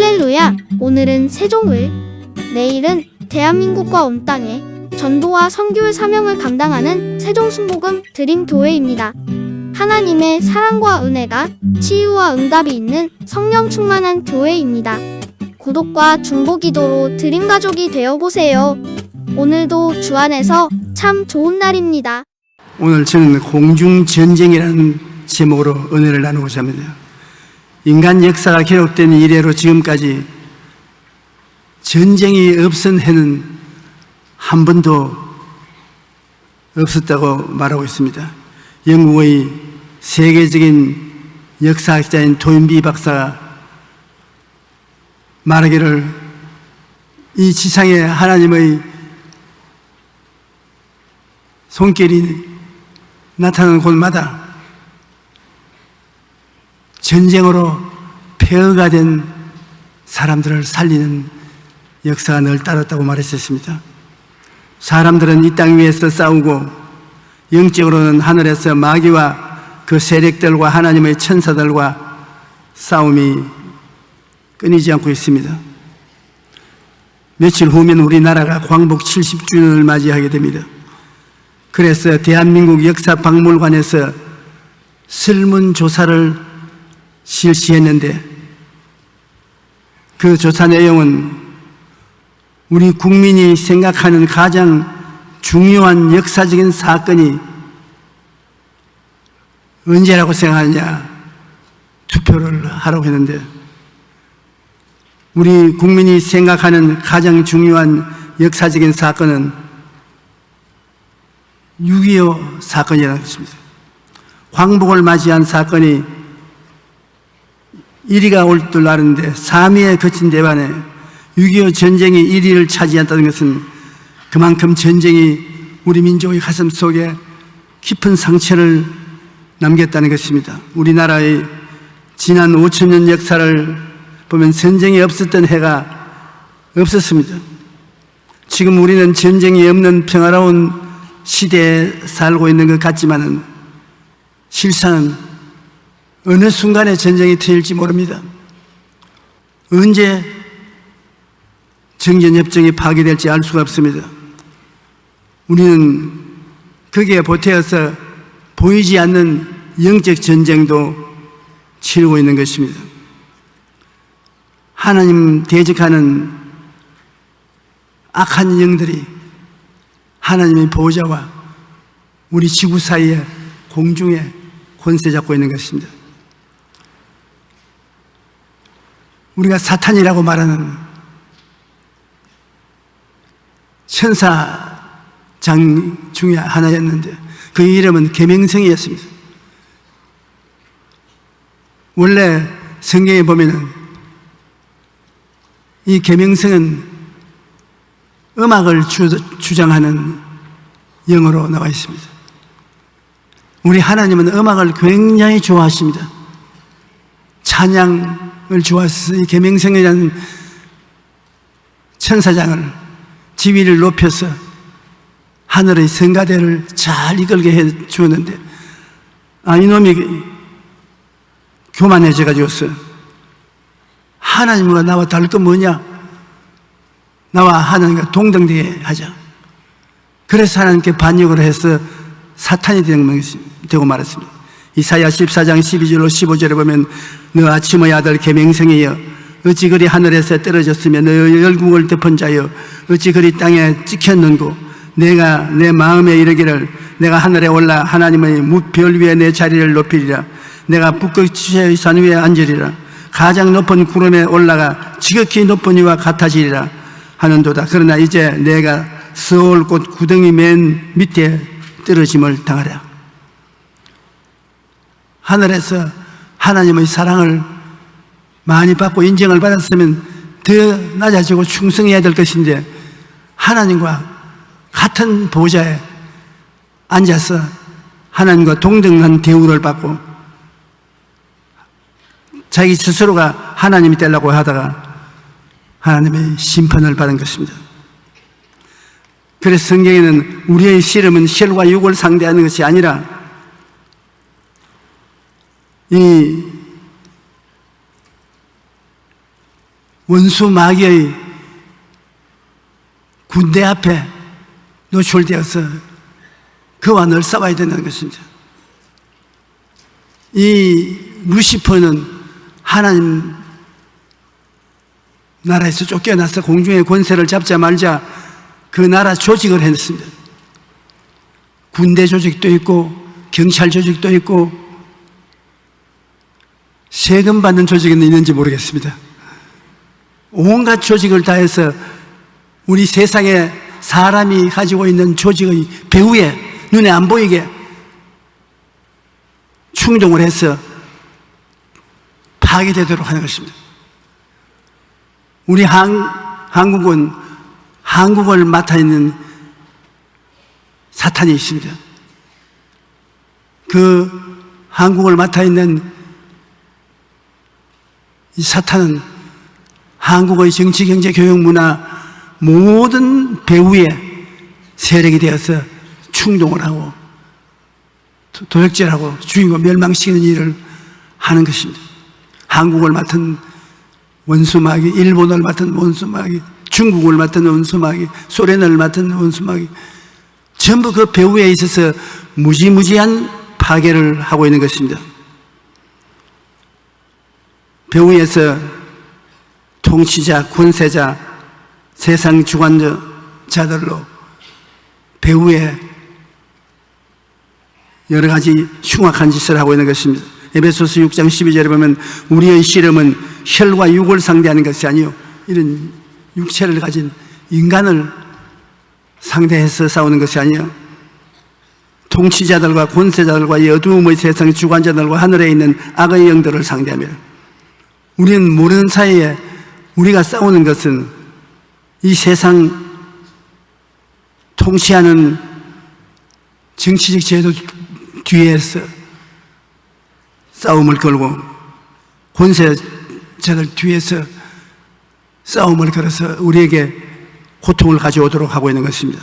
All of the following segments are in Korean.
할렐루야! 오늘은 세종을, 내일은 대한민국과 온 땅에 전도와 선교의 사명을 감당하는 세종순복음 드림교회입니다. 하나님의 사랑과 은혜가 치유와 응답이 있는 성령 충만한 교회입니다. 구독과 중보기도로 드림가족이 되어보세요. 오늘도 주 안에서 참 좋은 날입니다. 오늘 저는 공중전쟁이라는 제목으로 은혜를 나누고자 합니다. 인간 역사가 기록된 이래로 지금까지 전쟁이 없은 해는 한 번도 없었다고 말하고 있습니다. 영국의 세계적인 역사학자인 토인비 박사가 말하기를 이 지상에 하나님의 손길이 나타나는 곳마다 전쟁으로 폐허가 된 사람들을 살리는 역사가 늘 따랐다고 말했었습니다. 사람들은 이 땅 위에서 싸우고 영적으로는 하늘에서 마귀와 그 세력들과 하나님의 천사들과 싸움이 끊이지 않고 있습니다. 며칠 후면 우리나라가 광복 70주년을 맞이하게 됩니다. 그래서 대한민국 역사박물관에서 설문조사를 실시했는데 그 조사 내용은 우리 국민이 생각하는 가장 중요한 역사적인 사건이 언제라고 생각하느냐 투표를 하라고 했는데 우리 국민이 생각하는 가장 중요한 역사적인 사건은 6.25 사건이라는 것입니다. 광복을 맞이한 사건이 1위가 올 줄 알았는데 3위에 그친 대반에 6.25 전쟁이 1위를 차지한다는 것은 그만큼 전쟁이 우리 민족의 가슴 속에 깊은 상처를 남겼다는 것입니다. 우리나라의 지난 5,000년 역사를 보면 전쟁이 없었던 해가 없었습니다. 지금 우리는 전쟁이 없는 평화로운 시대에 살고 있는 것 같지만은 실상은 어느 순간에 전쟁이 터질지 모릅니다. 언제 정전협정이 파기될지 알 수가 없습니다. 우리는 거기에 보태어서 보이지 않는 영적 전쟁도 치르고 있는 것입니다. 하나님 대적하는 악한 영들이 하나님의 보호자와 우리 지구 사이에 공중에 권세 잡고 있는 것입니다. 우리가 사탄이라고 말하는 천사장 중에 하나였는데 그 이름은 계명성이었습니다. 원래 성경에 보면은 이 계명성은 음악을 주장하는 영어로 나와 있습니다. 우리 하나님은 음악을 굉장히 좋아하십니다. 찬양을 좋아해서 이 계명성이라는 천사장을 지위를 높여서 하늘의 성가대를 잘 이끌게 해 주었는데 이놈이 교만해져 가지고서 하나님과 나와 다를 건 뭐냐? 나와 하나님과 동등되게 하자. 그래서 하나님께 반역을 해서 사탄이 되고 말았습니다. 이사야 14장 12절로 15절에 보면 너 아침의 아들 계명성이여 어찌 그리 하늘에서 떨어졌으며 너 열국을 덮은 자여 어찌 그리 땅에 찍혔는고 내가 내 마음에 이르기를 내가 하늘에 올라 하나님의 무별 위에 내 자리를 높이리라 내가 북극지대의 산 위에 앉으리라 가장 높은 구름에 올라가 지극히 높은 이와 같아지리라 하는도다. 그러나 이제 내가 서울꽃 구덩이 맨 밑에 떨어짐을 당하라. 하늘에서 하나님의 사랑을 많이 받고 인정을 받았으면 더 낮아지고 충성해야 될 것인데 하나님과 같은 보좌에 앉아서 하나님과 동등한 대우를 받고 자기 스스로가 하나님이 되려고 하다가 하나님의 심판을 받은 것입니다. 그래서 성경에는 우리의 씨름은 혈과 육을 상대하는 것이 아니라 이 원수 마귀의 군대 앞에 노출되어서 그와 늘 싸워야 된다는 것입니다. 이 루시퍼는 하나님 나라에서 쫓겨나서 공중의 권세를 잡자 말자 그 나라 조직을 했습니다. 군대 조직도 있고 경찰 조직도 있고 세금 받는 조직은 있는지 모르겠습니다. 온갖 조직을 다해서 우리 세상에 사람이 가지고 있는 조직의 배후에 눈에 안 보이게 충동을 해서 파괴되도록 하는 것입니다. 우리 한국은 한국을 맡아 있는 사탄이 있습니다. 그 한국을 맡아 있는 이 사탄은 한국의 정치, 경제, 교육, 문화 모든 배후에 세력이 되어서 충동을 하고 도적질하고 죽이고 멸망시키는 일을 하는 것입니다. 한국을 맡은 원수마귀, 일본을 맡은 원수마귀, 중국을 맡은 원수마귀, 소련을 맡은 원수마귀 전부 그 배후에 있어서 무지무지한 파괴를 하고 있는 것입니다. 배후에서 통치자, 권세자, 세상 주관자들로 배후에 여러 가지 흉악한 짓을 하고 있는 것입니다. 에베소서 6장 12절에 보면 우리의 씨름은 혈과 육을 상대하는 것이 아니요 이런 육체를 가진 인간을 상대해서 싸우는 것이 아니요 통치자들과 권세자들과 이 어두움의 세상 주관자들과 하늘에 있는 악의 영들을 상대하며 우리는 모르는 사이에 우리가 싸우는 것은 이 세상 통치하는 정치적 제도 뒤에서 싸움을 걸고 권세자들 뒤에서 싸움을 걸어서 우리에게 고통을 가져오도록 하고 있는 것입니다.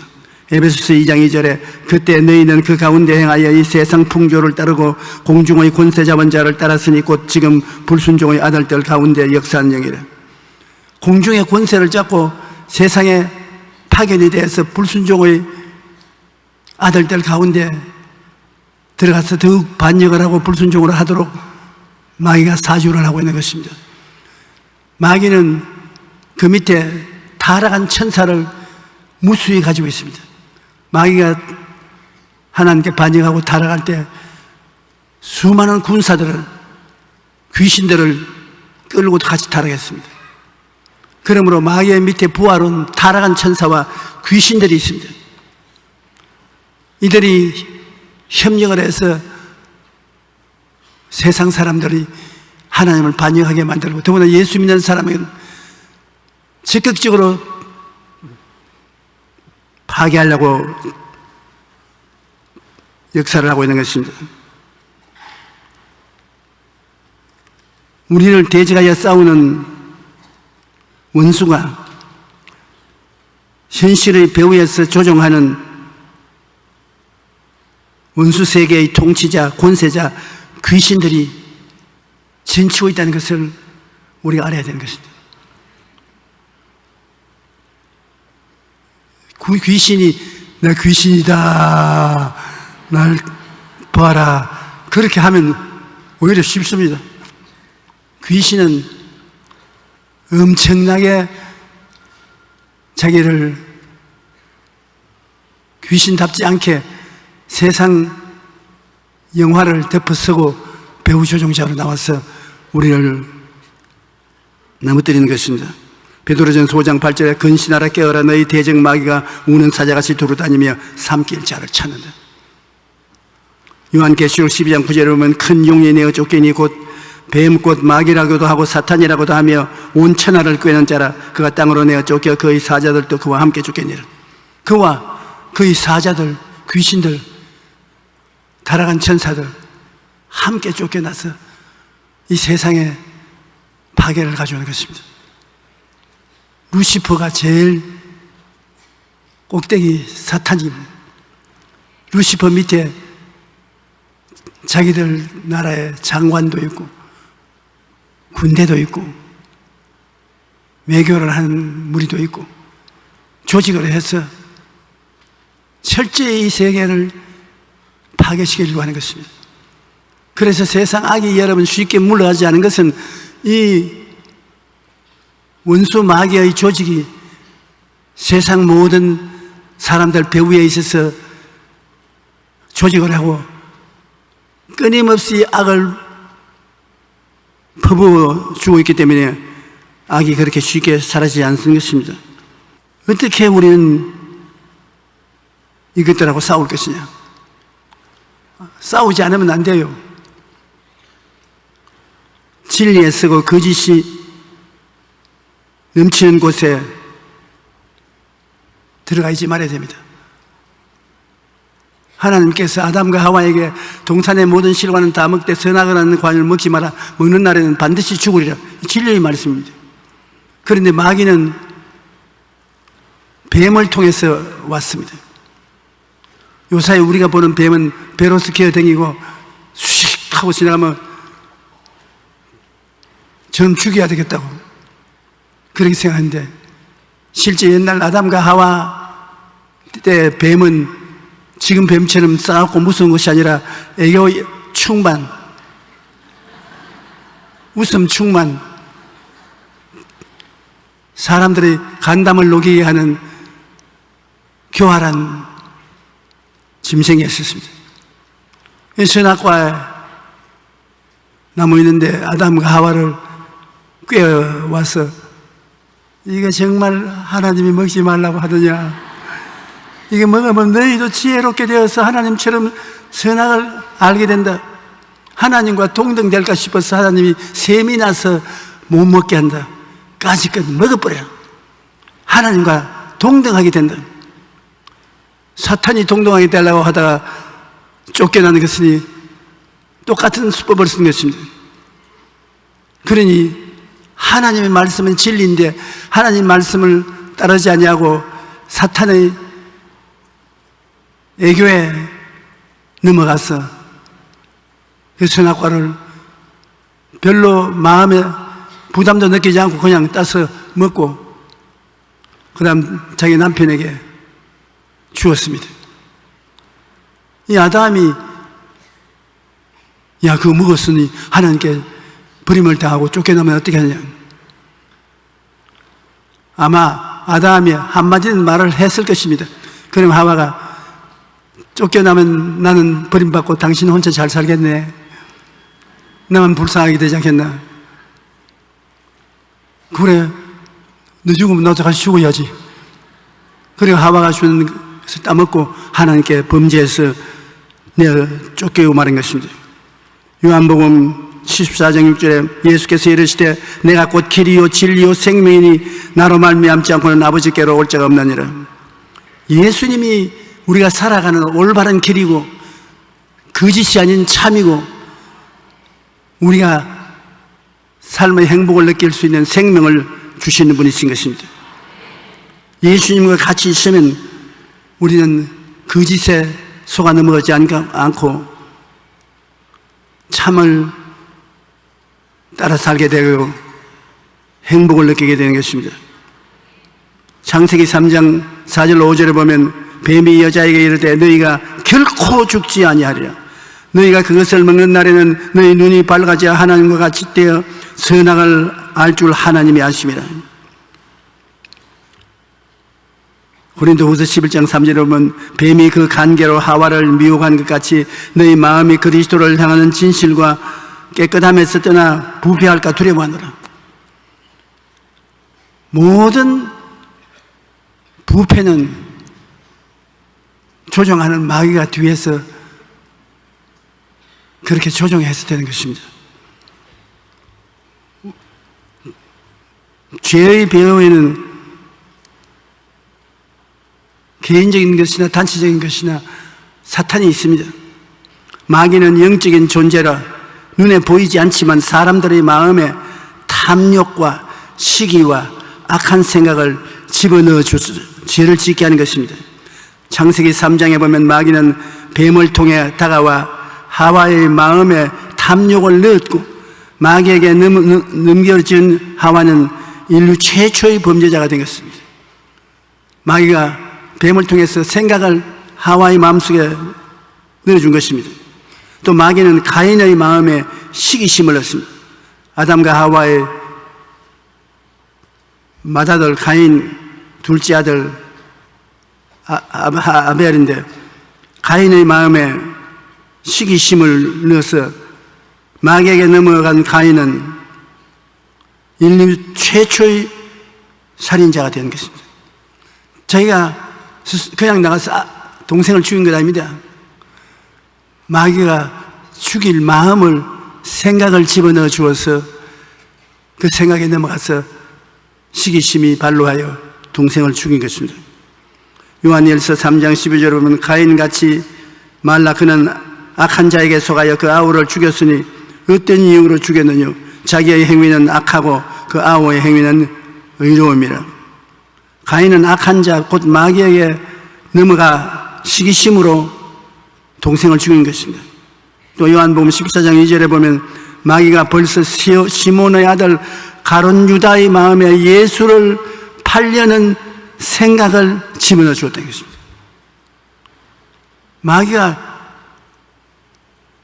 에베소서 2장 2절에 그때 너희는 그 가운데 행하여 이 세상 풍조를 따르고 공중의 권세 잡은 자를 따랐으니 곧 지금 불순종의 아들들 가운데 역사하는 영이라. 공중의 권세를 잡고 세상에 파견이 되어서 불순종의 아들들 가운데 들어가서 더욱 반역을 하고 불순종을 하도록 마귀가 사주를 하고 있는 것입니다. 마귀는 그 밑에 타락한 천사를 무수히 가지고 있습니다. 마귀가 하나님께 반역하고 타락할 때 수많은 군사들을 귀신들을 끌고 같이 타락했습니다. 그러므로 마귀의 밑에 부하로는 타락한 천사와 귀신들이 있습니다. 이들이 협력을 해서 세상 사람들이 하나님을 반역하게 만들고 더구나 예수 믿는 사람은 적극적으로 파괴하려고 역사를 하고 있는 것입니다. 우리를 대적하여 싸우는 원수가 현실의 배후에서 조종하는 원수 세계의 통치자, 권세자, 귀신들이 전치고 있다는 것을 우리가 알아야 되는 것입니다. 귀신이 나 귀신이다, 날 봐라, 그렇게 하면 오히려 쉽습니다. 귀신은 엄청나게 자기를 귀신답지 않게 세상 영화를 덮어쓰고 배우 조종자로 나와서 우리를 넘어뜨리는 것입니다. 베드로전서 5장 8절에 근신하라 깨어라 너희 대적 마귀가 우는 사자같이 두루다니며 삼킬 자를 찾는다. 요한계시록 12장 9절에 보면 큰 용이 내어 쫓기니 곧 뱀 곧 마귀라고도 하고 사탄이라고도 하며 온 천하를 꾀는 자라 그가 땅으로 내어 쫓겨 그의 사자들도 그와 함께 쫓겠니라. 그와 그의 사자들, 귀신들, 타락한 천사들 함께 쫓겨나서 이 세상에 파괴를 가져오는 것입니다. 루시퍼가 제일 꼭대기 사탄입니다. 루시퍼 밑에 자기들 나라에 장관도 있고 군대도 있고 외교를 하는 무리도 있고 조직을 해서 철저히 이 세계를 파괴시키려고 하는 것입니다. 그래서 세상 악이 여러분 쉽게 물러가지 않은 것은 이 원수 마귀의 조직이 세상 모든 사람들 배후에 있어서 조직을 하고 끊임없이 악을 퍼부어주고 있기 때문에 악이 그렇게 쉽게 사라지지 않는 것입니다. 어떻게 우리는 이것들하고 싸울 것이냐? 싸우지 않으면 안 돼요. 진리에 서고 거짓이 넘치는 곳에 들어가 있지 말아야 됩니다. 하나님께서 아담과 하와에게 동산의 모든 실과는 다 먹되 선악을 하는 과일을 먹지 마라. 먹는 날에는 반드시 죽으리라. 진리의 말씀입니다. 그런데 마귀는 뱀을 통해서 왔습니다. 요사이 우리가 보는 뱀은 배로스 기어다니고 휙 하고 지나가면 저는 죽여야 되겠다고 그렇게 생각하는데 실제 옛날 아담과 하와 때 뱀은 지금 뱀처럼 싸갖고 무서운 것이 아니라 애교 충만, 웃음 충만, 사람들의 간담을 녹이게 하는 교활한 짐승이었습니다. 선악과에 나무 있는데 아담과 하와를 꿰어와서 이거 정말 하나님이 먹지 말라고 하더냐, 이게 먹으면 너희도 지혜롭게 되어서 하나님처럼 선악을 알게 된다, 하나님과 동등될까 싶어서 하나님이 셈이 나서 못 먹게 한다, 까짓것 먹어버려, 하나님과 동등하게 된다. 사탄이 동등하게 되려고 하다가 쫓겨나는 것이니 똑같은 수법을 쓴 것입니다. 그러니 하나님의 말씀은 진리인데 하나님 말씀을 따르지 아니하고 사탄의 애교에 넘어가서 그 선악과를 별로 마음에 부담도 느끼지 않고 그냥 따서 먹고 그 다음 자기 남편에게 주었습니다. 이 아담이 야 그거 먹었으니 하나님께 버림을 당하고 쫓겨나면 어떻게 하냐, 아마 아담이 한마디는 말을 했을 것입니다. 그럼 하와가 쫓겨나면 나는 버림받고 당신 혼자 잘 살겠네, 나만 불쌍하게 되지 않겠나, 그래 너 죽으면 나도 같이 죽어야지. 그리고 하와가 주는 것을 따먹고 하나님께 범죄해서 내어 쫓겨오고 말한 것입니다. 요한복음 14장 6절에 예수께서 이르시되 내가 곧 길이요 진리요 생명이니 나로 말미암지 않고는 아버지께로 올 자가 없느니라. 예수님이 우리가 살아가는 올바른 길이고 거짓이 아닌 참이고 우리가 삶의 행복을 느낄 수 있는 생명을 주시는 분이신 것입니다. 예수님과 같이 있으면 우리는 거짓에 속아 넘어가지 않고 참을 따라 살게 되고 행복을 느끼게 되는 것입니다. 창세기 3장 4절 5절에 보면 뱀이 여자에게 이르되 너희가 결코 죽지 아니하리라. 너희가 그것을 먹는 날에는 너희 눈이 밝아져 하나님과 같이 되어 선악을 알 줄 하나님이 아심이라. 고린도후서 11장 3절에 보면 뱀이 그 간계로 하와를 미혹한 것 같이 너희 마음이 그리스도를 향하는 진실과 깨끗함에서 떠나 부패할까 두려워하노라. 모든 부패는 조종하는 마귀가 뒤에서 그렇게 조종해서 되는 것입니다. 죄의 배후에는 개인적인 것이나 단체적인 것이나 사탄이 있습니다. 마귀는 영적인 존재라 눈에 보이지 않지만 사람들의 마음에 탐욕과 시기와 악한 생각을 집어넣어 주서 죄를 짓게 하는 것입니다. 창세기 3장에 보면 마귀는 뱀을 통해 다가와 하와의 마음에 탐욕을 넣었고 마귀에게 넘겨진 하와는 인류 최초의 범죄자가 된 것입니다. 마귀가 뱀을 통해서 생각을 하와의 마음속에 넣어준 것입니다. 또 마귀는 가인의 마음에 시기심을 넣습니다. 아담과 하와의 맏아들 가인 둘째 아들 아벨인데, 가인의 마음에 시기심을 넣어서 마귀에게 넘어간 가인은 인류 최초의 살인자가 된 것입니다. 자기가 그냥 나가서 동생을 죽인 것 아닙니다. 마귀가 죽일 마음을, 생각을 집어넣어 주어서 그 생각에 넘어가서 시기심이 발로하여 동생을 죽인 것입니다. 요한일서 3장 12절에 보면 가인같이 말라 그는 악한 자에게 속하여 그 아우를 죽였으니 어떤 이유로 죽였느냐? 자기의 행위는 악하고 그 아우의 행위는 의로움이라. 가인은 악한 자 곧 마귀에게 넘어가 시기심으로 동생을 죽인 것입니다. 또 요한복음 14장 2절에 보면 마귀가 벌써 시몬의 아들 가룟 유다의 마음에 예수를 팔려는 생각을 집어넣어 주었다는 것입니다. 마귀가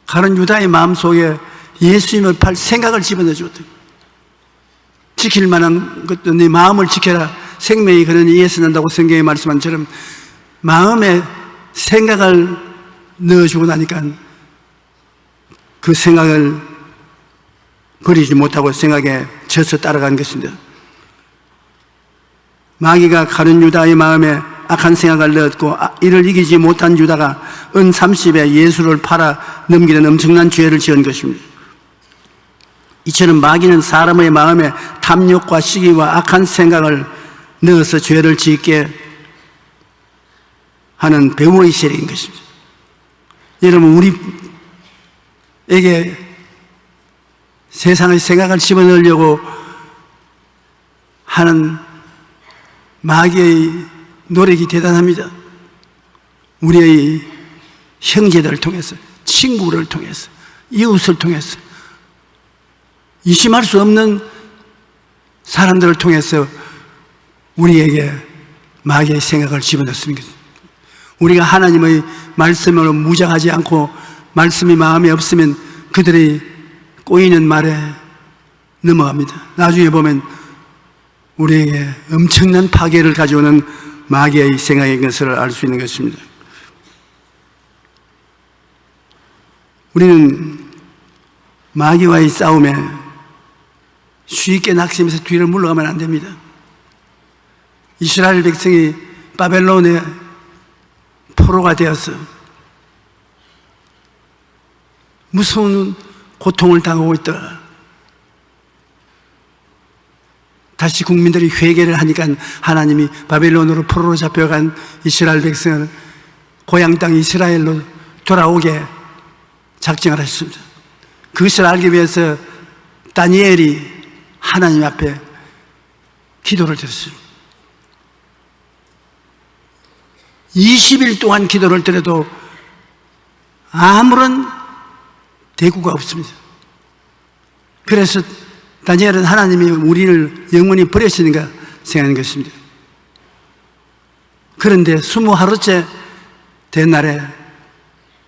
가룟 유다의 마음속에 예수님을 팔 생각을 집어넣어 주었다. 지킬 만한 것도 네 마음을 지켜라. 생명이 그러니 이에서 난다고 성경에 말씀한 처럼 마음에 생각을 넣어주고 나니까 그 생각을 버리지 못하고 생각에 져서 따라간 것입니다. 마귀가 가룟 유다의 마음에 악한 생각을 넣었고 이를 이기지 못한 유다가 은 30에 예수를 팔아 넘기는 엄청난 죄를 지은 것입니다. 이처럼 마귀는 사람의 마음에 탐욕과 시기와 악한 생각을 넣어서 죄를 짓게 하는 배후의 세력인 것입니다. 여러분, 우리에게 세상의 생각을 집어넣으려고 하는 마귀의 노력이 대단합니다. 우리의 형제들을 통해서, 친구를 통해서, 이웃을 통해서, 의심할 수 없는 사람들을 통해서 우리에게 마귀의 생각을 집어넣습니다. 우리가 하나님의 말씀으로 무장하지 않고 말씀이 마음에 없으면 그들이 꼬이는 말에 넘어갑니다. 나중에 보면 우리에게 엄청난 파괴를 가져오는 마귀의 생각인 것을 알 수 있는 것입니다. 우리는 마귀와의 싸움에 쉽게 낙심해서 뒤를 물러가면 안 됩니다. 이스라엘 백성이 바벨론의 포로가 되어서 무서운 고통을 당하고 있다. 다시 국민들이 회개를 하니까 하나님이 바벨론으로 포로로 잡혀간 이스라엘 백성을 고향 땅 이스라엘로 돌아오게 작정을 하셨습니다. 그것을 알기 위해서 다니엘이 하나님 앞에 기도를 드렸습니다. 20일 동안 기도를 드려도 아무런 대꾸가 없습니다. 그래서 다니엘은 하나님이 우리를 영원히 버리시는가 생각하는 것입니다. 그런데 20하루째 된 날에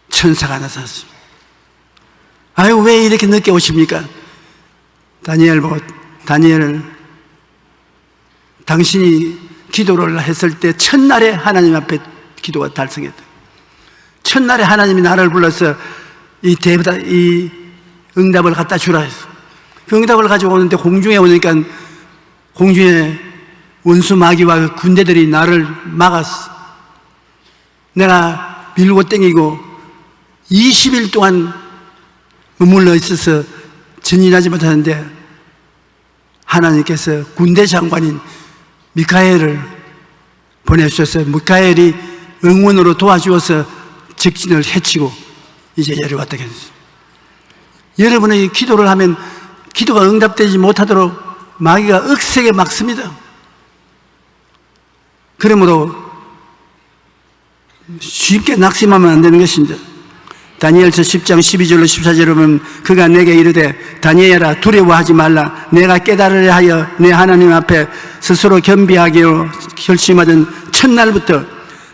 천사가 나타났습니다. 아유, 왜 이렇게 늦게 오십니까? 다니엘 보고, 다니엘은 당신이 기도를 했을 때 첫날에 하나님 앞에 기도가 달성했다. 첫날에 하나님이 나를 불러서 이 응답을 갖다 주라 했어. 그 응답을 가지고 오는데 공중에 오니까 공중에 원수 마귀와 군대들이 나를 막았어. 내가 밀고 땡기고 20일 동안 머물러 있어서 전진하지 못하는데 하나님께서 군대 장관인 미카엘을 보내주셔서 미카엘이 응원으로 도와주어서 적진을 해치고 이제 내려왔다 했어요. 여러분의 기도를 하면 기도가 응답되지 못하도록 마귀가 억세게 막습니다. 그러므로 쉽게 낙심하면 안 되는 것입니다. 다니엘서 10장 12절로 14절에 보면 그가 내게 이르되 다니엘아 두려워하지 말라. 내가 깨달으려 하여 내 하나님 앞에 스스로 겸비하기로 결심하던 첫날부터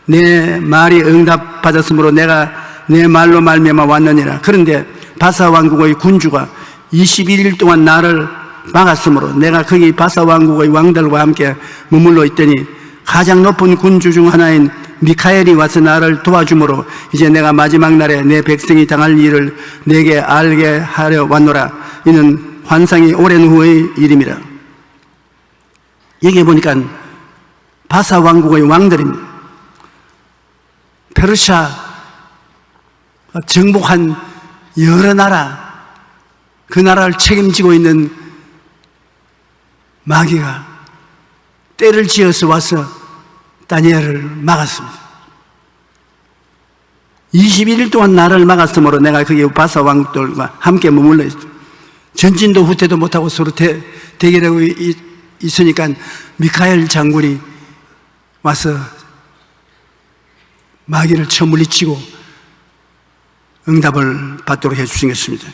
내 말이 응답받았으므로 내가 내 말로 말미암아 왔느니라. 그런데 바사 왕국의 군주가 21일 동안 나를 막았으므로 내가 거기 바사 왕국의 왕들과 함께 머물러 있더니 가장 높은 군주 중 하나인 미카엘이 와서 나를 도와주므로 이제 내가 마지막 날에 내 백성이 당할 일을 내게 알게 하려 왔노라. 이는 환상이 오랜 후의 일임이라. 여기 보니까 바사 왕국의 왕들입니다. 페르시아 정복한 여러 나라, 그 나라를 책임지고 있는 마귀가 때를 지어서 와서 다니엘을 막았습니다. 21일 동안 나를 막았으므로 내가 거기 바사 왕들과 함께 머물러 있습니다. 전진도 후퇴도 못하고 서로 대결하고 있으니까 미카엘 장군이 와서 마귀를 쳐물리치고 응답을 받도록 해주신 것입니다.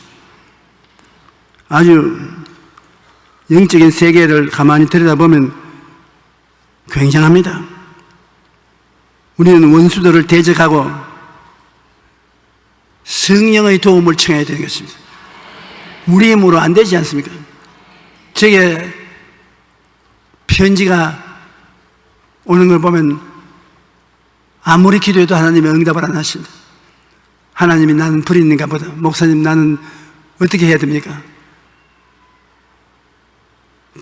아주 영적인 세계를 가만히 들여다보면 굉장합니다. 우리는 원수들을 대적하고 성령의 도움을 청해야 되는 것입니다. 우리 힘으로 안 되지 않습니까? 저게 편지가 오는 걸 보면 아무리 기도해도 하나님이 응답을 안 하신다. 하나님이 나는 불이 있는가 보다. 목사님 나는 어떻게 해야 됩니까?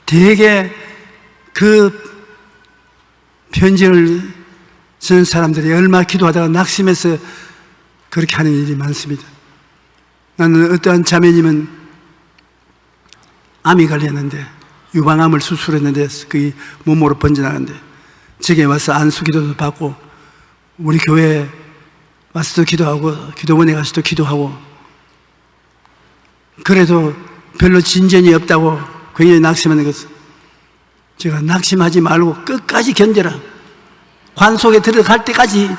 되게 그 편지를 쓰는 사람들이 얼마나 기도하다가 낙심해서 그렇게 하는 일이 많습니다. 나는 어떠한 자매님은 암이 걸렸는데 유방암을 수술했는데 그게 몸으로 번져나가는데 저게 와서 안수기도도 받고 우리 교회에 와서도 기도하고 기도원에 가서도 기도하고 그래도 별로 진전이 없다고 굉장히 낙심하는 것은 제가 낙심하지 말고 끝까지 견뎌라. 관 속에 들어갈 때까지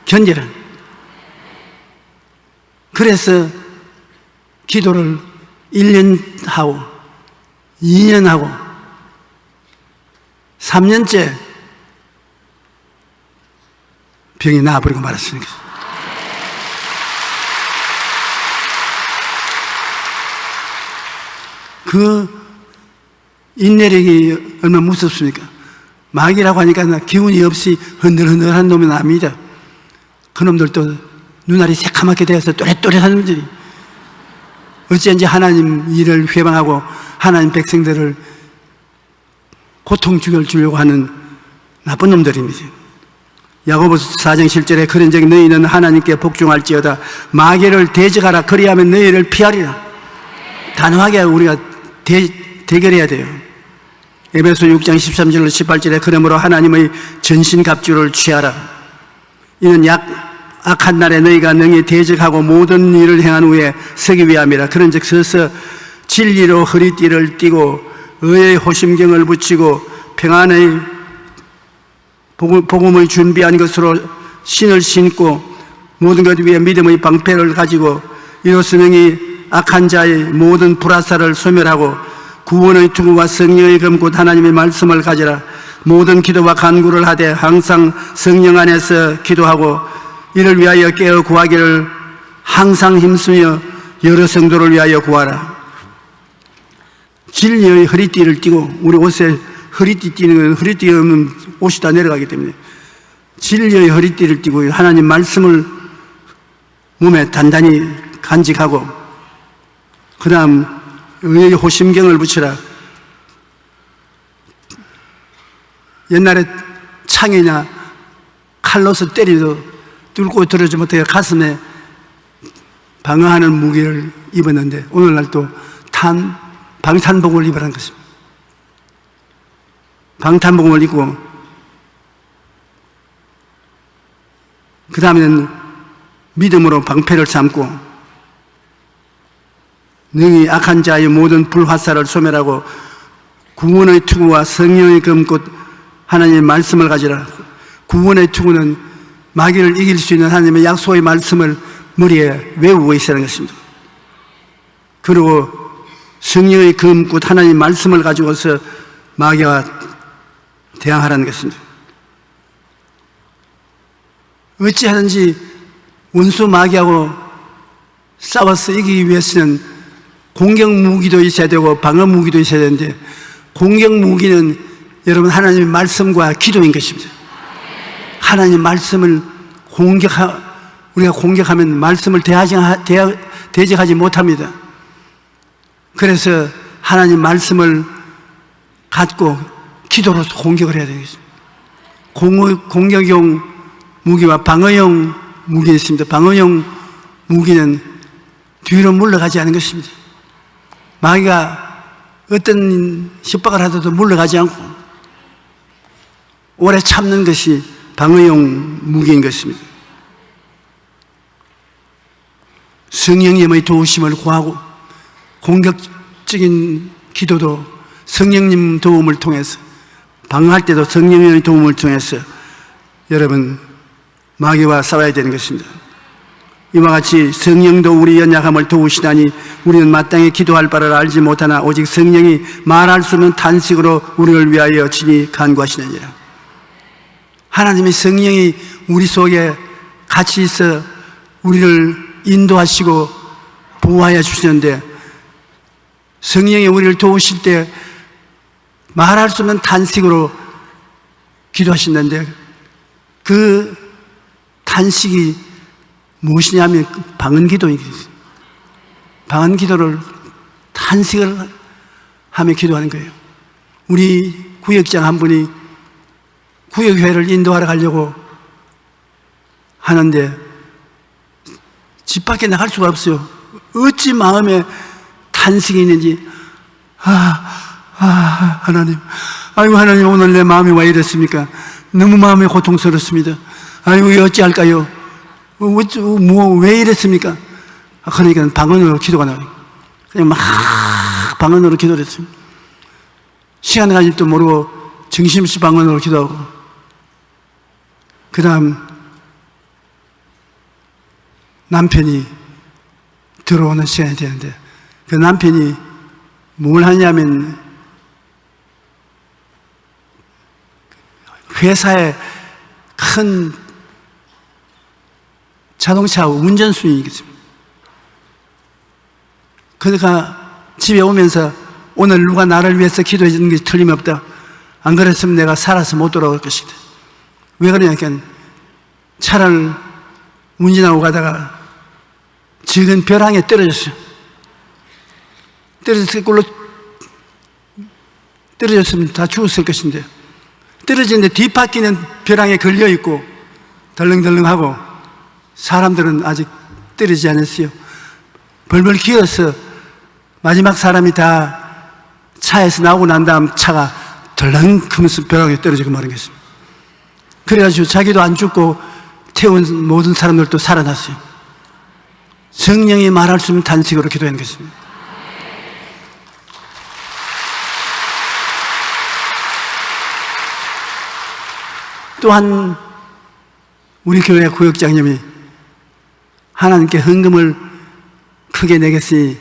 견뎌라. 그래서 기도를 1년 하고 2년 하고 3년째 병이 나아버리고 말았습니다. 그 인내력이 얼마나 무섭습니까? 마귀라고 하니까 기운이 없이 흔들흔들한 놈은 아닙니다. 그 놈들도 눈알이 새카맣게 되어서 또렷또렷한 놈들이 어찌한지 하나님 일을 회방하고 하나님 백성들을 고통 주려고 하는 나쁜 놈들입니다. 야고보서 4장 7절에 그런즉 너희는 하나님께 복종할지어다 마귀를 대적하라 그리하면 너희를 피하리라. 단호하게 우리가 대결해야 돼요. 에베소 6장 13절로 18절에 그러므로 하나님의 전신갑주를 취하라. 이는 악한 날에 너희가 능히 대적하고 모든 일을 행한 후에 서기 위함이라. 그런즉 서서 진리로 허리띠를 띠고 의의 호심경을 붙이고 평안의 복음의 준비한 것으로 신을 신고 모든 것 위에 믿음의 방패를 가지고 이로써 능히 악한 자의 모든 불화살을 소멸하고 구원의 투구와 성령의 검곧 하나님의 말씀을 가지라. 모든 기도와 간구를 하되 항상 성령 안에서 기도하고 이를 위하여 깨어 구하기를 항상 힘쓰며 여러 성도를 위하여 구하라. 진리의 허리띠를 띠고 우리 옷에 허리띠 띠는 건 허리띠 없는 옷이 다 내려가기 때문에 진리의 허리띠를 띠고 하나님 말씀을 몸에 단단히 간직하고 그 다음 의의 호심경을 붙여라. 옛날에 창이나 칼로서 때리도 뚫고 들어오지 못해 가슴에 방어하는 무기를 입었는데 오늘날 또 방탄복을 입으라는 것입니다. 방탄복을 입고 그 다음에는 믿음으로 방패를 삼고 능히 악한 자의 모든 불화살을 소멸하고 구원의 투구와 성령의 검곧 하나님의 말씀을 가지라. 구원의 투구는 마귀를 이길 수 있는 하나님의 약속의 말씀을 머리에 외우고 있어야 하는 것입니다. 그리고 성령의 금꽃 하나님 말씀을 가지고서 마귀와 대항하라는 것입니다. 어찌하든지 원수 마귀하고 싸워서 이기기 위해서는 공격 무기도 있어야 되고 방어 무기도 있어야 되는데, 공격 무기는 여러분 하나님의 말씀과 기도인 것입니다. 하나님 말씀을 우리가 공격하면 말씀을 대적하지 못합니다. 그래서 하나님 말씀을 갖고 기도로서 공격을 해야 되겠습니다. 공격용 무기와 방어용 무기가 있습니다. 방어용 무기는 뒤로 물러가지 않은 것입니다. 마귀가 어떤 협박을 하더라도 물러가지 않고 오래 참는 것이 방어용 무기인 것입니다. 성령님의 도우심을 구하고 공격적인 기도도 성령님 도움을 통해서, 방어할 때도 성령님의 도움을 통해서 여러분 마귀와 싸워야 되는 것입니다. 이와 같이 성령도 우리 연약함을 도우시다니 우리는 마땅히 기도할 바를 알지 못하나 오직 성령이 말할 수 없는 탄식으로 우리를 위하여 친히 간구하시느니라. 하나님의 성령이 우리 속에 같이 있어 우리를 인도하시고 보호하여 주시는데, 성령이 우리를 도우실 때 말할 수 없는 탄식으로 기도하시는데, 그 탄식이 무엇이냐면 방언기도입니다. 방언기도를 탄식을 하며 기도하는 거예요. 우리 구역장 한 분이 구역회를 인도하러 가려고 하는데 집 밖에 나갈 수가 없어요. 어찌 마음에 탄식이 있는지, 하나님, 아이고 하나님, 오늘 내 마음이 왜 이랬습니까? 너무 마음이 고통스럽습니다. 아이고 어찌할까요? 왜 이랬습니까? 그러니까 방언으로 기도가 나와요. 그냥 막 방언으로 기도를 했어요. 시간 가질 줄 모르고 정신없이 방언으로 기도하고, 그 다음 남편이 들어오는 시간이 되는데, 그 남편이 뭘 하냐면 회사에 큰 자동차 운전수이겠습니다. 그러니까 집에 오면서 오늘 누가 나를 위해서 기도해 주는 게 틀림없다. 안 그랬으면 내가 살아서 못 돌아올 것이다. 왜 그러냐니까 차를 운전하고 가다가 적은 벼랑에 떨어졌어요. 떨어졌으면 다 죽었을 것인데, 떨어지는데 뒷바퀴는 벼랑에 걸려있고 덜렁덜렁하고 사람들은 아직 떨어지지 않았어요. 벌벌 기어서 마지막 사람이 다 차에서 나오고 난 다음 차가 덜렁 하면서 벼랑에 떨어지고 말은 것입니다. 그래가지고 자기도 안 죽고 태운 모든 사람들도 살아났어요. 성령이 말할 수 없는 탄식으로 기도하는 것입니다. 또한 우리 교회 구역장님이 하나님께 헌금을 크게 내겠으니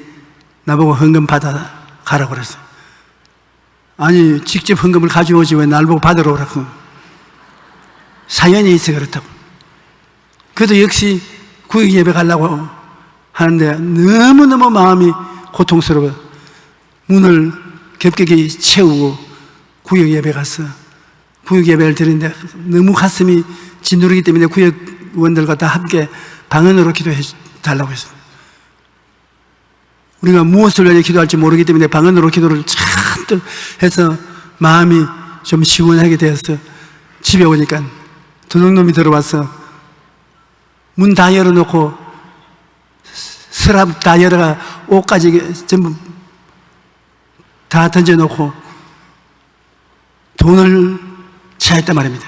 나보고 헌금 받아 가라고 그랬어요. 아니, 직접 헌금을 가져오지 왜 날 보고 받으러 오라고. 사연이 있어 그렇다고. 그래도 역시 구역 예배 가려고 하는데 너무너무 마음이 고통스러워 문을 겹겹이 채우고 구역 예배 갔어. 구역 예배를 드리는데 너무 가슴이 짓누르기 때문에 구역원들과 다 함께 방언으로 기도해 달라고 했습니다. 우리가 무엇을 위해 기도할지 모르기 때문에 방언으로 기도를 잔뜩 해서 마음이 좀 시원하게 되었어. 집에 오니까 도둑놈이 들어와서 문 다 열어놓고 서랍 다 열어가 옷까지 전부 다 던져놓고 돈을 취했단 말입니다.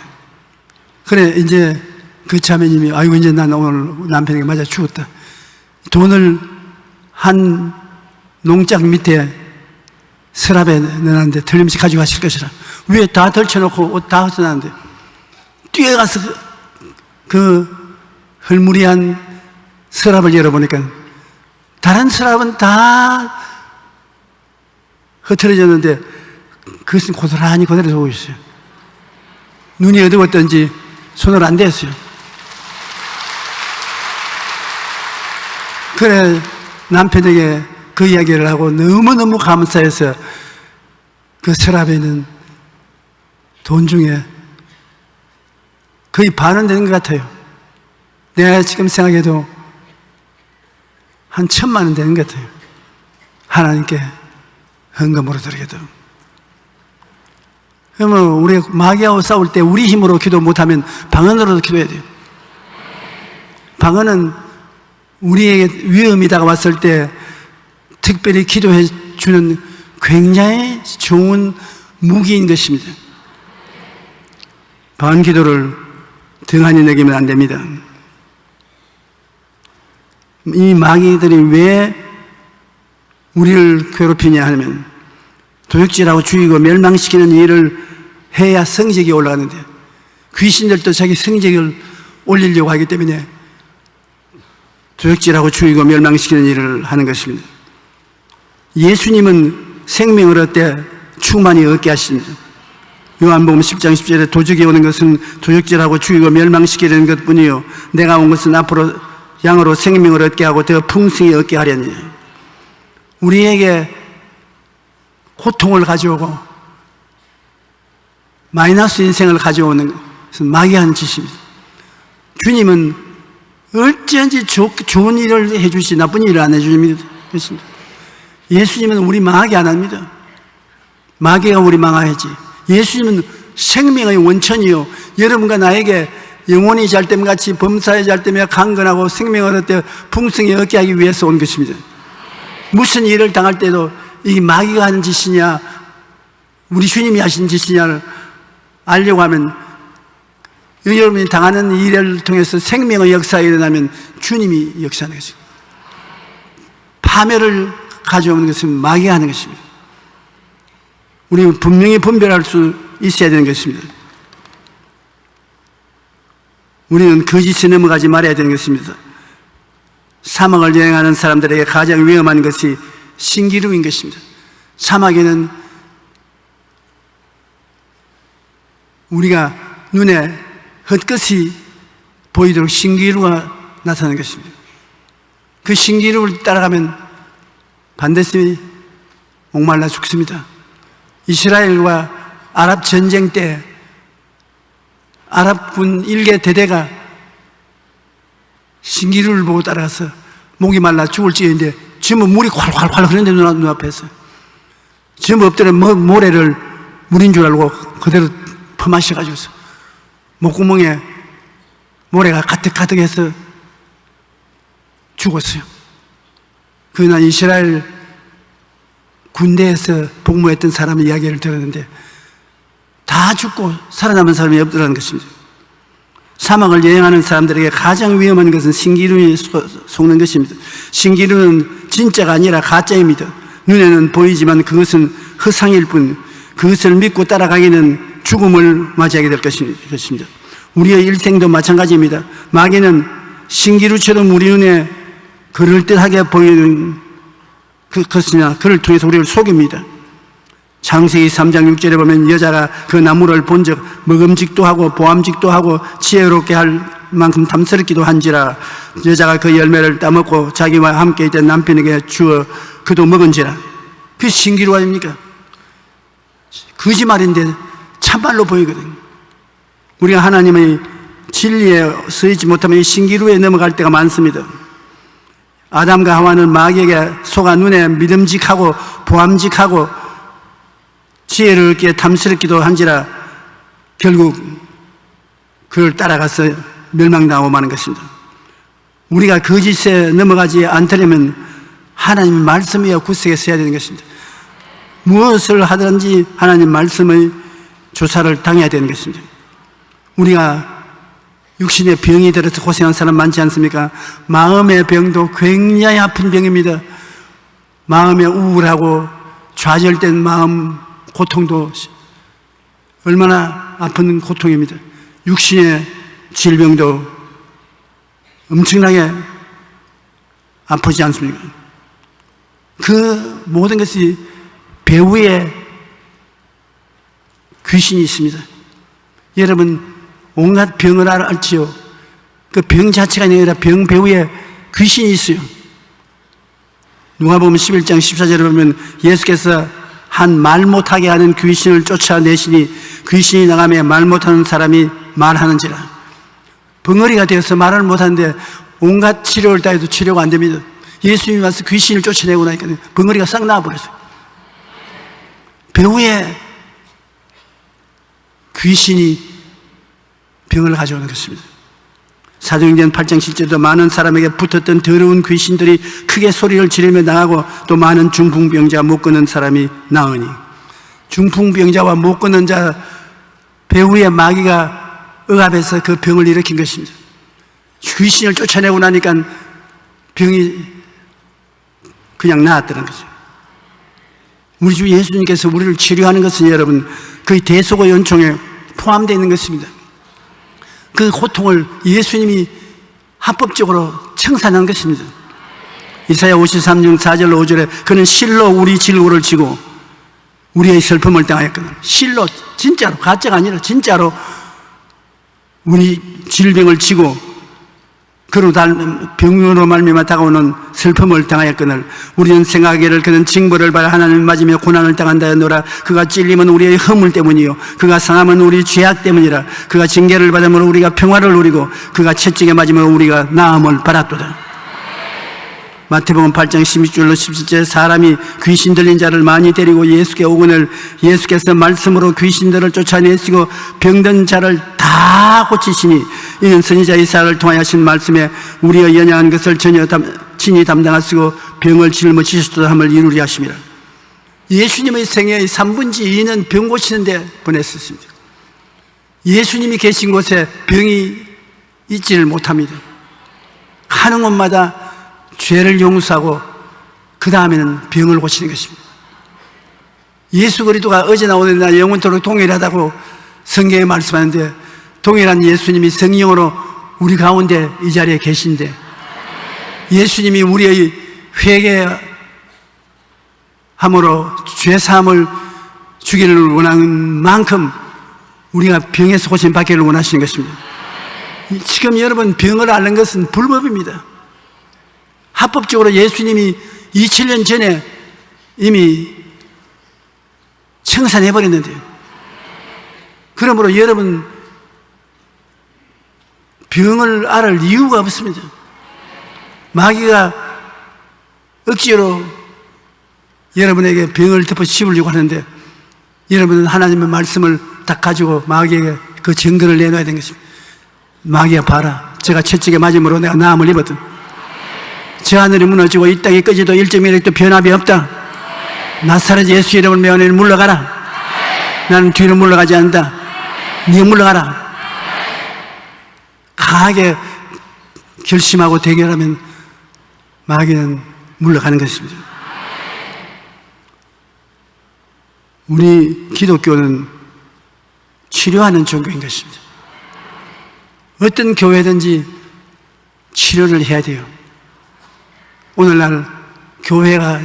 그래 이제 그 자매님이 아이고 이제 난 오늘 남편에게 맞아 죽었다. 돈을 한 농장 밑에 서랍에 넣어놨는데 틀림없이 가져가실 것이라. 위에 다 덜쳐놓고 옷 다 흩어놨는데 뛰어가서 그 헐무리한 서랍을 열어보니까 다른 서랍은 다 흐트러졌는데 그것은 고스란히 그대로 두고 있어요. 눈이 어두웠던지 손을 안 댔어요. 그래 남편에게 그 이야기를 하고 너무너무 감사해서 그 서랍에 있는 돈 중에 거의 반은 되는 것 같아요. 내가 지금 생각해도 한 1,000만 원 되는 것 같아요. 하나님께 헌금으로 드리게도. 그러면 우리 마귀하고 싸울 때 우리 힘으로 기도 못하면 방언으로도 기도해야 돼요. 방언은 우리에게 위험이 다가왔을 때 특별히 기도해 주는 굉장히 좋은 무기인 것입니다. 방언 기도를 등한히 여기면 안 됩니다. 이 마귀들이 왜 우리를 괴롭히냐 하면 도둑질하고 죽이고 멸망시키는 일을 해야 성적이 올라가는데 귀신들도 자기 성적을 올리려고 하기 때문에 도둑질하고 죽이고 멸망시키는 일을 하는 것입니다. 예수님은 생명을 얻되 충만히 얻게 하십니다. 요한복음 10장 10절에 도적이 오는 것은 도둑질하고 죽이고 멸망시키려는 것뿐이요 내가 온 것은 앞으로 양으로 생명을 얻게 하고 더 풍성히 얻게 하려니. 우리에게 고통을 가져오고 마이너스 인생을 가져오는 것은 마귀한 짓입니다. 주님은 어찌한지 좋은 일을 해주시 나쁜 일을 안 해줍니다. 예수님은 우리 망하게 안 합니다. 마귀가 우리 망하야지. 예수님은 생명의 원천이요 여러분과 나에게 영혼이 잘됨 같이 범사에 잘되며 강건하고 생명을 얻되 풍성히 얻게 하기 위해서 온 것입니다. 무슨 일을 당할 때도 이게 마귀가 하는 짓이냐 우리 주님이 하신 짓이냐를 알려고 하면 여러분이 당하는 일을 통해서 생명의 역사가 일어나면 주님이 역사하는 것입니다. 파멸을 가져오는 것은 마귀가 하는 것입니다. 우리는 분명히 분별할 수 있어야 되는 것입니다. 우리는 거짓에 넘어가지 말아야 되는 것입니다. 사막을 여행하는 사람들에게 가장 위험한 것이 신기루인 것입니다. 사막에는 우리가 눈에 헛것이 보이도록 신기루가 나타나는 것입니다. 그 신기루를 따라가면 반드시 목말라 죽습니다. 이스라엘과 아랍 전쟁 때 아랍군 일개 대대가 신기루를 보고 따라가서 목이 말라 죽을 지경인데 전부 물이 콸콸콸 흐르는데 눈앞에서 전부 엎드려 모래를 물인 줄 알고 그대로 퍼마셔가지고서 목구멍에 모래가 가득가득해서 죽었어요. 그날 이스라엘 군대에서 복무했던 사람의 이야기를 들었는데 다 죽고 살아남은 사람이 없더라는 것입니다. 사막을 여행하는 사람들에게 가장 위험한 것은 신기루에 속는 것입니다. 신기루는 진짜가 아니라 가짜입니다. 눈에는 보이지만 그것은 허상일 뿐 그것을 믿고 따라가기는 죽음을 맞이하게 될 것입니다. 우리의 일생도 마찬가지입니다. 마귀는 신기루처럼 우리 눈에 그럴듯하게 보이는 그것이나 그를 통해서 우리를 속입니다. 창세기 3장 6절에 보면 여자가 그 나무를 본즉 먹음직도 하고 보암직도 하고 지혜롭게 할 만큼 탐스럽기도 한지라 여자가 그 열매를 따먹고 자기와 함께 있던 남편에게 주어 그도 먹은지라. 그게 신기루 아닙니까? 거짓말인데 참말로 보이거든요. 우리가 하나님의 진리에 서있지 못하면 이 신기루에 넘어갈 때가 많습니다. 아담과 하와는 마귀에게 속아 눈에 믿음직하고 보암직하고 지혜를 얻기에 탐스럽기도 한지라 결국 그를 따라가서 멸망당하고 마는 것입니다. 우리가 거짓에 넘어가지 않으려면 하나님의 말씀이야 구석에 서야 되는 것입니다. 무엇을 하든지 하나님 말씀의 조사를 당해야 되는 것입니다. 우리가 육신의 병이 들어서 고생하는 사람 많지 않습니까? 마음의 병도 굉장히 아픈 병입니다. 마음에 우울하고 좌절된 마음 고통도 얼마나 아픈 고통입니다. 육신의 질병도 엄청나게 아프지 않습니까? 그 모든 것이 배후에 귀신이 있습니다. 여러분 온갖 병을 알지요. 그 병 자체가 아니라 병 배후에 귀신이 있어요. 누가복음 11장 14절에 보면 예수께서 한 말 못하게 하는 귀신을 쫓아내시니 귀신이 나가며 말 못하는 사람이 말하는지라. 벙어리가 되어서 말을 못하는데 온갖 치료를 다 해도 치료가 안 됩니다. 예수님이 와서 귀신을 쫓아내고 나니까 벙어리가 싹 나와버렸어요. 배후에 귀신이 병을 가져오는 것입니다. 사도행전 8장 10절에도 많은 사람에게 붙었던 더러운 귀신들이 크게 소리를 지르며 나가고 또 많은 중풍병자 못 걷는 사람이 나으니, 중풍병자와 못 걷는 자 배후에 마귀가 억압해서 그 병을 일으킨 것입니다. 귀신을 쫓아내고 나니까 병이 그냥 나았다는 거죠. 우리 주 예수님께서 우리를 치료하는 것은 여러분 거의 대속의 연총에 포함되어 있는 것입니다. 그 고통을 예수님이 합법적으로 청산한 것입니다. 이사야 53장 4절로 5절에 그는 실로 우리 질고를 지고 우리의 슬픔을 당하였거든. 실로, 진짜로, 가짜가 아니라 진짜로 우리 질병을 지고 그로 병으로 말미암아 다가오는 슬픔을 당하였거늘 우리는 생각하기를 그는 징벌을 받아 하나님을 맞으며 고난을 당한다 하노라. 그가 찔림은 우리의 허물 때문이요 그가 상함은 우리 죄악 때문이라. 그가 징계를 받음으로 우리가 평화를 누리고 그가 채찍에 맞음으로 우리가 나음을 받았도다. 마태복음 8장 16절로 17절 사람이 귀신 들린 자를 많이 데리고 예수께 오거늘 예수께서 말씀으로 귀신들을 쫓아내시고 병든 자를 다 고치시니 이는 선지자 이사야를 통하여 하신 말씀에 우리의 연약한 것을 친히 담당하시고 병을 짊어지셨도다 함을 이루리 하심이라. 예수님의 생애의 3분의 2는 병 고치는 데 보냈었습니다. 예수님이 계신 곳에 병이 있지를 못합니다. 가는 곳마다 죄를 용서하고 그 다음에는 병을 고치는 것입니다. 예수 그리스도가 어제나 오늘이나 영원토록 동일하다고 성경에 말씀하는데 동일한 예수님이 성령으로 우리 가운데 이 자리에 계신데 예수님이 우리의 회개함으로 죄사함을 주기를 원하는 만큼 우리가 병에서 고침 받기를 원하시는 것입니다. 지금 여러분 병을 앓는 것은 불법입니다. 합법적으로 예수님이 2000년 전에 이미 청산해버렸는데요. 그러므로 여러분 병을 앓을 이유가 없습니다. 마귀가 억지로 여러분에게 병을 덮어 씌우려고 하는데 여러분은 하나님의 말씀을 딱 가지고 마귀에게 그 증거를 내놔야 되는 것입니다. 마귀야 봐라, 제가 채찍에 맞음으로 내가 나음을 입었든 저 하늘이 무너지고 이 땅이 꺼지도 1.1획도 변함이 없다. 나사렛 예수 이름을 명하니 물러가라. 나는 뒤로 물러가지 않는다. 네 물러가라. 강하게 결심하고 대결하면 마귀는 물러가는 것입니다. 우리 기독교는 치료하는 종교인 것입니다. 어떤 교회든지 치료를 해야 돼요. 오늘날 교회가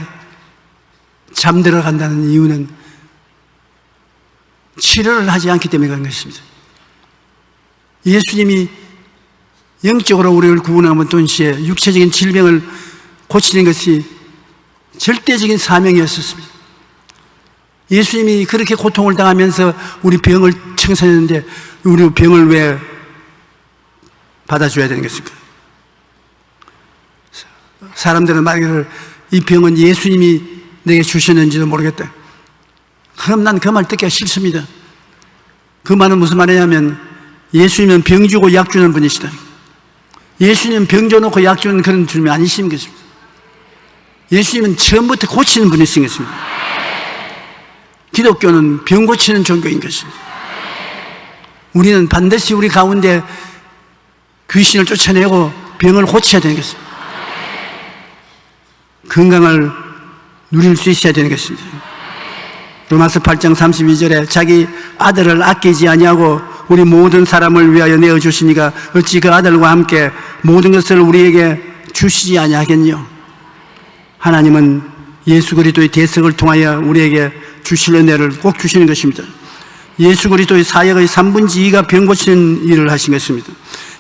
잠들어 간다는 이유는 치료를 하지 않기 때문에 그런 것입니다. 예수님이 영적으로 우리를 구원하면 동시에 육체적인 질병을 고치는 것이 절대적인 사명이었습니다. 예수님이 그렇게 고통을 당하면서 우리 병을 청산했는데 우리 병을 왜 받아줘야 되는 것입니까? 사람들은 말하기를 이 병은 예수님이 내게 주셨는지도 모르겠다. 그럼 난 그 말 듣기가 싫습니다. 그 말은 무슨 말이냐면 예수님은 병 주고 약 주는 분이시다. 예수님은 병 줘놓고 약 주는 그런 주님이 아니신 것입니다. 예수님은 처음부터 고치는 분이신 것입니다. 기독교는 병 고치는 종교인 것입니다. 우리는 반드시 우리 가운데 귀신을 쫓아내고 병을 고쳐야 되는 것입니다. 건강을 누릴 수 있어야 되는 것입니다. 로마서 8장 32절에 자기 아들을 아끼지 아니하고 우리 모든 사람을 위하여 내어주시니가 어찌 그 아들과 함께 모든 것을 우리에게 주시지 아니하겠뇨. 하나님은 예수 그리스도의 대속을 통하여 우리에게 주실 은혜를 꼭 주시는 것입니다. 예수 그리스도의 사역의 3분의 2가 병 고치는 일을 하신 것입니다.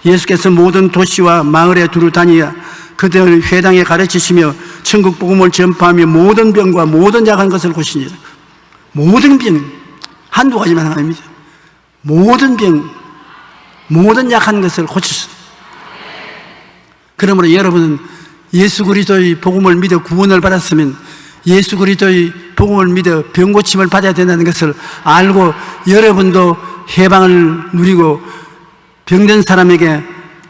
예수께서 모든 도시와 마을에 두루 다니어 그들 회당에 가르치시며 천국 복음을 전파하며 모든 병과 모든 약한 것을 고치니라. 모든 병, 한두 가지만 아닙니다. 모든 병, 모든 약한 것을 고쳤습니다. 그러므로 여러분은 예수 그리스도의 복음을 믿어 구원을 받았으면 예수 그리스도의 복음을 믿어 병 고침을 받아야 된다는 것을 알고 여러분도 해방을 누리고 병든 사람에게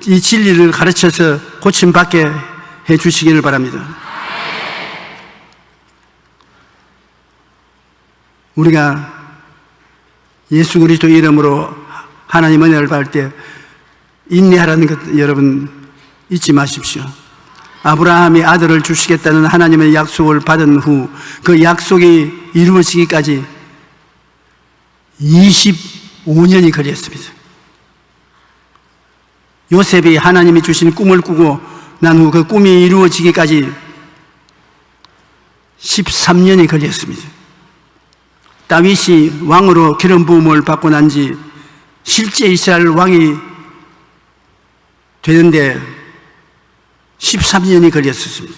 이 진리를 가르쳐서 고침받게 해 주시기를 바랍니다. 우리가 예수 그리스도 이름으로 하나님 은혜를 받을 때 인내하라는 것 여러분 잊지 마십시오. 아브라함이 아들을 주시겠다는 하나님의 약속을 받은 후 그 약속이 이루어지기까지 25년이 걸렸습니다. 요셉이 하나님이 주신 꿈을 꾸고 난 후 그 꿈이 이루어지기까지 13년이 걸렸습니다. 다윗이 왕으로 기름 부음을 받고 난 지 실제 이스라엘 왕이 되는데 13년이 걸렸습니다.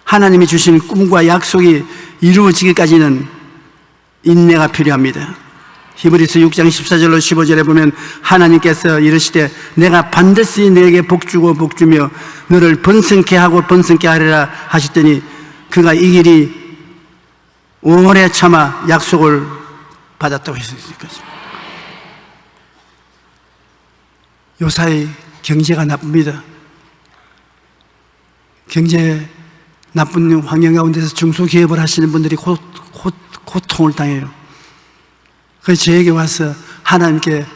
하나님이 주신 꿈과 약속이 이루어지기까지는 인내가 필요합니다. 히브리서 6장 14절로 15절에 보면 하나님께서 이르시되 내가 반드시 너에게 복주고 복주며 너를 번성케 하고 번성케 하리라 하셨더니 그가 이 길이 오래 참아 약속을 받았다고 했으니까. 요사이 경제가 나쁩니다. 경제 나쁜 환경 가운데서 중소기업을 하시는 분들이 고통을 당해요. 그래서 저에게 와서 하나님께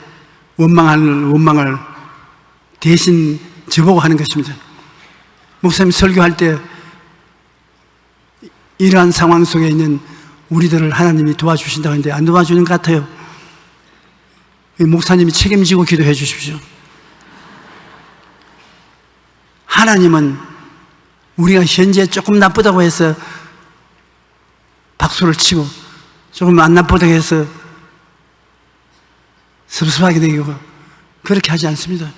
원망을 대신 저보고 하는 것입니다. 목사님 설교할 때 이러한 상황 속에 있는 우리들을 하나님이 도와주신다고 하는데 안 도와주는 것 같아요. 목사님이 책임지고 기도해 주십시오. 하나님은 우리가 현재 조금 나쁘다고 해서 박수를 치고 조금 안 나쁘다고 해서 섭섭하게 되고 그렇게 하지 않습니다.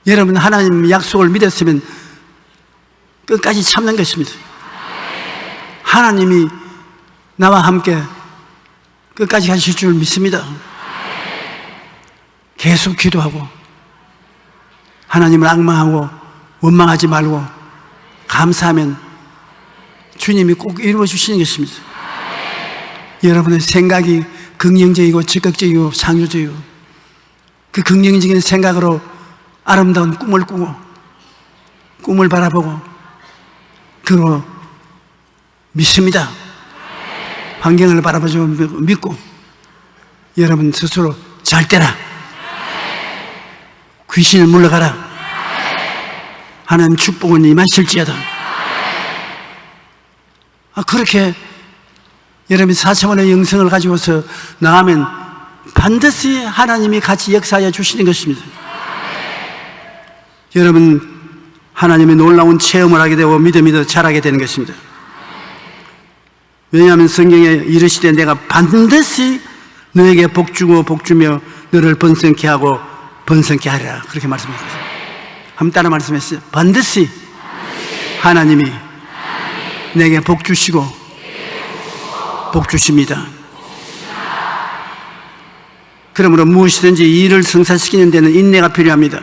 여러분 하나님 약속을 믿었으면 끝까지 참는 것입니다. 하나님이 나와 함께 끝까지 하실 줄 믿습니다. 계속 기도하고 하나님을 앙망하고 원망하지 말고 감사하면 주님이 꼭 이루어 주시는 것입니다. 여러분의 생각이 긍정적이고 적극적이고 창조적이고 그 긍정적인 생각으로 아름다운 꿈을 꾸고 꿈을 바라보고 그로 믿습니다. 환경을 바라보지 믿고 여러분 스스로 잘 때라 귀신을 물러가라 하나님 축복은 임하실지어다. 그렇게 여러분이 4차원의 영성을 가지고서 나가면 반드시 하나님이 같이 역사하여 주시는 것입니다. 여러분 하나님의 놀라운 체험을 하게 되고 믿음이 더 자라게 되는 것입니다. 왜냐하면 성경에 이르시되 내가 반드시 너에게 복주고 복주며 너를 번성케 하고 번성케 하리라 그렇게 말씀하셨어요. 한번 따라 말씀했어요. 반드시 하나님이 내게 복주시고 복주십니다. 그러므로 무엇이든지 이 일을 성사시키는 데는 인내가 필요합니다.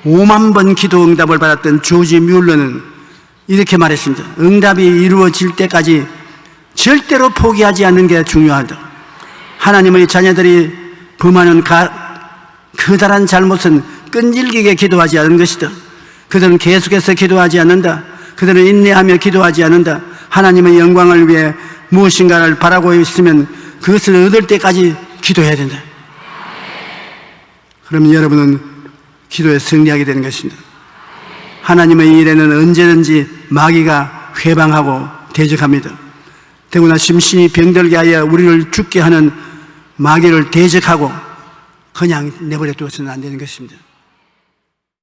5만 번 기도 응답을 받았던 조지 뮬러는 이렇게 말했습니다. 응답이 이루어질 때까지 절대로 포기하지 않는 게 중요하다. 하나님의 자녀들이 범하는 커다란 잘못은 끈질기게 기도하지 않는 것이다. 그들은 계속해서 기도하지 않는다. 그들은 인내하며 기도하지 않는다. 하나님의 영광을 위해 무엇인가를 바라고 있으면 그것을 얻을 때까지 기도해야 된다. 그러면 여러분은 기도에 승리하게 되는 것입니다. 하나님의 일에는 언제든지 마귀가 회방하고 대적합니다. 더구나 심신이 병들게 하여 우리를 죽게 하는 마귀를 대적하고 그냥 내버려 두어서는 안 되는 것입니다.